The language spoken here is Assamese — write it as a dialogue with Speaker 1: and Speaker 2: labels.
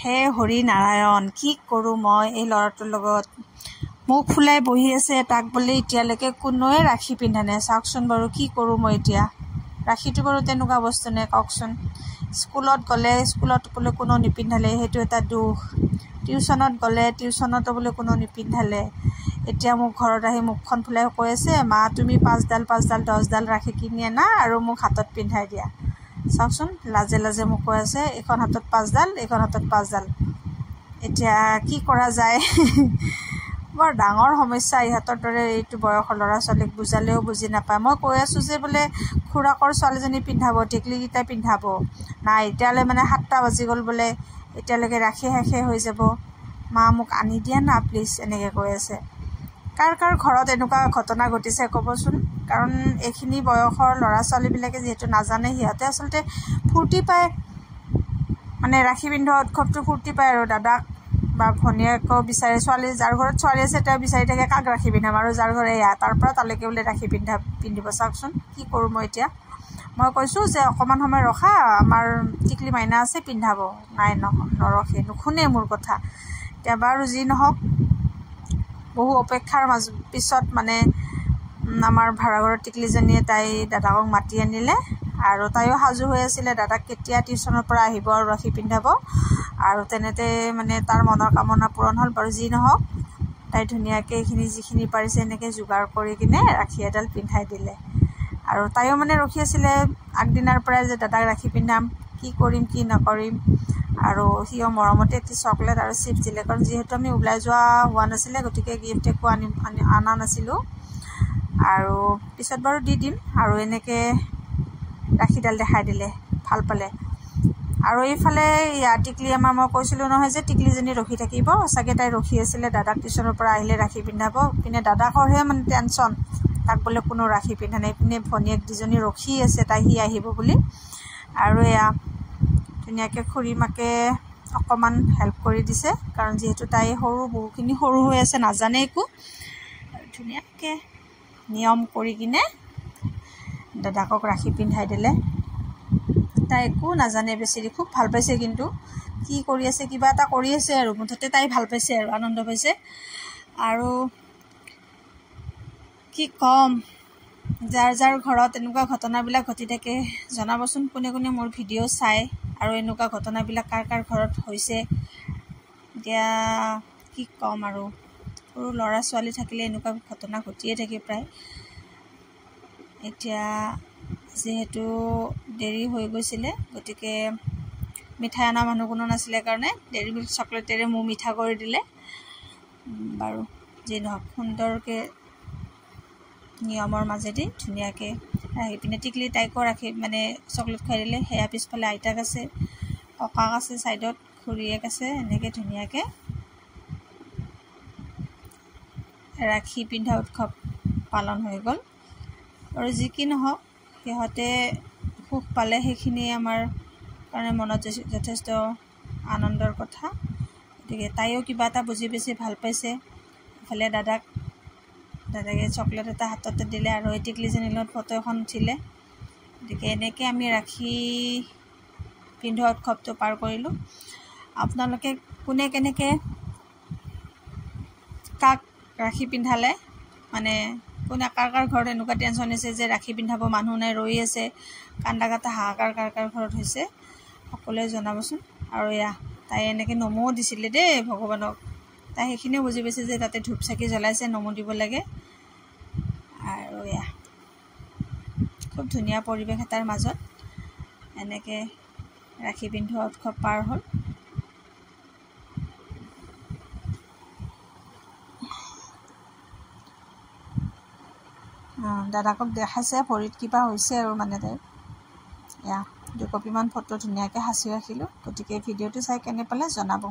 Speaker 1: হে হৰি নাৰায়ণ, কি কৰোঁ মই এই ল'ৰাটোৰ লগত? মুখ ফুলাই বহি আছে, তাক বোলে এতিয়ালৈকে কোনোৱে ৰাখি পিন্ধা নাই। চাওকচোন বাৰু কি কৰোঁ মই এতিয়া? ৰাখিটো বাৰু তেনেকুৱা বস্তু নে কওকচোন? স্কুলত গ'লে স্কুলত বোলে কোনো নিপিন্ধালে, সেইটো এটা দুখ। টিউশ্যনত গ'লে টিউশ্যনতো বোলে কোনো নিপিন্ধালে। এতিয়া মোক ঘৰত আহি মুখখন ফুলাই কৈ আছে, মা তুমি 5ডাল 10ডাল ৰাখি কিনি আনা আৰু মোক হাতত পিন্ধাই দিয়া। চাওকচোন, লাজে লাজে মোক কৈ আছে, এইখন হাতত 5ডাল, এইখন হাতত 5ডাল। এতিয়া কি কৰা যায়? বৰ ডাঙৰ সমস্যা। ইহঁতৰ দৰে এইটো বয়সৰ ল'ৰা ছোৱালীক বুজালেও বুজি নাপায়। মই কৈ আছোঁ যে বোলে খুৰাকৰ ছোৱালীজনী পিন্ধাব, টিকলিকেইটাই পিন্ধাব। নাই, এতিয়ালৈ মানে 7টা বাজি গ'ল বোলে, এতিয়ালৈকে ৰাখি শেষে হৈ যাব। মা মোক আনি দিয়া না প্লিজ, এনেকৈ কৈ আছে। কাৰ কাৰ ঘৰত এনেকুৱা ঘটনা ঘটিছে ক'বচোন? কাৰণ এইখিনি বয়সৰ ল'ৰা ছোৱালীবিলাকে যিহেতু নাজানে, সিহঁতে আচলতে ফূৰ্তি পায়, মানে ৰাখি পিন্ধোৱা উৎসৱটো ফূৰ্তি পায় আৰু দাদাক বা ভনীয়েকো বিচাৰে। ছোৱালী যাৰ ঘৰত ছোৱালী আছে তেওঁ বিচাৰি থাকে কাক ৰাখি পিন্ধাম, আৰু যাৰ ঘৰে এয়া তাৰ পৰা তালৈকে বোলে ৰাখি পিন্ধিব। চাওকচোন কি কৰোঁ মই এতিয়া? মই কৈছোঁ যে অকণমান সময় ৰখা, আমাৰ টিকলি মাইনা আছে পিন্ধাব। নাই, নৰখে, নুশুনে মোৰ কথা। এতিয়া বাৰু যি নহওক, বহু অপেক্ষাৰ পিছত মানে আমাৰ ভাড়াঘৰৰ টিকলিজনীয়ে তাই দাদাকক মাতি আনিলে, আৰু তাইও সাজু হৈ আছিলে দাদাক কেতিয়া টিউশ্যনৰ পৰা আহিব আৰু ৰাখি পিন্ধাব। আৰু তেনেতে মানে তাৰ মনৰ কামনা পূৰণ হ'ল বাৰু। যি নহওক, তাই ধুনীয়াকৈ এইখিনি যিখিনি পাৰিছে এনেকৈ যোগাৰ কৰি কিনে ৰাখি এডাল পিন্ধাই দিলে। আৰু তাইও মানে ৰখি আছিলে আগদিনাৰ পৰাই যে দাদাক ৰাখি পিন্ধাম, কি কৰিম কি নকৰিম। আৰু সিও মৰমতে এটি চকলেট আৰু চিপছ দিলে, কাৰণ যিহেতু আমি ওলাই যোৱা হোৱা নাছিলে, গতিকে গিফ্ট একো অনা নাছিলোঁ। আৰু পিছত বাৰু দি দিম। আৰু এনেকৈ ৰাখিডাল দেখাই দিলে, ভাল পালে। আৰু এইফালে টিকলি আমাৰ, মই কৈছিলোঁ নহয় যে টিকলিজনী ৰখি থাকিব, চাগে তাই ৰখি আছিলে দাদাক টিউশ্যনৰ পৰা আহিলে ৰাখি পিন্ধাব। পিনে দাদাকৰহে মানে টেনশ্যন, তাক বোলে কোনো ৰাখি পিন্ধা নাই। পিনে ভনীয়েক দুজনী ৰখি আছে সি আহিব বুলি। আৰু এয়া ধুনীয়াকৈ খুৰীমাকে অকণমান হেল্প কৰি দিছে, কাৰণ যিহেতু তাই বহুখিনি সৰু হৈ আছে, নাজানে একো। ধুনীয়াকৈ নিয়ম কৰি কিনে দাদাকক ৰাখি পিন্ধাই দিলে। তাই একো নাজানে বেচেৰি, খুব ভাল পাইছে। কিন্তু কি কৰি আছে, কিবা এটা কৰি আছে আৰু মুঠতে তাই ভাল পাইছে আৰু আনন্দ পাইছে। আৰু কি ক'ম, যাৰ যাৰ ঘৰত এনেকুৱা ঘটনাবিলাক ঘটি থাকে জনাবচোন, কোনে কোনে মোৰ ভিডিঅ' চায় আৰু এনেকুৱা ঘটনাবিলাক কাৰ কাৰ ঘৰত হৈছে। এতিয়া কি ক'ম আৰু, সৰু ল'ৰা ছোৱালী থাকিলে এনেকুৱা ঘটনা ঘটিয়ে থাকে প্ৰায়। এতিয়া যিহেতু দেৰি হৈ গৈছিলে, গতিকে মিঠাই অনা মানুহ কোনো নাছিলে কাৰণে ডেইৰী মিল্ক চকলেটেৰে মোক মিঠা কৰি দিলে। বাৰু যি নহওক, সুন্দৰকৈ নিয়মৰ মাজেদি ধুনীয়াকৈ ৰাখি পিনে টিকলি তাইকো ৰাখি মানে চকলেট খুৱাই দিলে। সেয়া পিছফালে আইতাক আছে, ককাক আছে, ছাইডত খুৰীয়েক আছে। এনেকৈ ধুনীয়াকৈ ৰাখি পিন্ধা উৎসৱ পালন হৈ গ'ল। আৰু যি কি নহওক, সিহঁতে সুখ পালে, সেইখিনিয়ে আমাৰ কাৰণে মনত যথেষ্ট আনন্দৰ কথা। গতিকে তাইও কিবা এটা বুজি পাইছে, ভাল পাইছে। ইফালে দাদাকে চকলেট এটা হাততে দিলে, আৰু এই টিকলিজনীৰ লগত ফটো এখন উঠিলে। গতিকে এনেকৈ আমি ৰাখি পিন্ধোৱা উৎসৱটো পাৰ কৰিলোঁ। আপোনালোকে কোনে কেনেকৈ কাক ৰাখি পিন্ধালে, মানে কোনে কাৰ কাৰ ঘৰত এনেকুৱা টেনশ্যন হৈছে যে ৰাখি পিন্ধাব মানুহ নাই, ৰৈ আছে, কান্দা কাটা হাহাকাৰ কাৰ কাৰ ঘৰত হৈছে, সকলোৱে জনাবচোন। আৰু এয়া তাই এনেকৈ নমোও দিছিলে দেই ভগৱানক। তাই সেইখিনিও বুজি পাইছে যে তাতে ধূপ চাকি জ্বলাইছে, নমো দিব লাগে। আৰু এয়া খুব ধুনীয়া পৰিৱেশ এটাৰ মাজত এনেকৈ ৰাখি পিন্ধোৱা উৎসৱ পাৰ হ'ল। দাদাকক দেখাইছে ভৰিত কিবা হৈছে আৰু মানে তাইৰ। এয়া 2 কপিমান ফটো ধুনীয়াকৈ সাঁচি ৰাখিলোঁ। গতিকে ভিডিঅ'টো চাই কেনে পালে জনাব।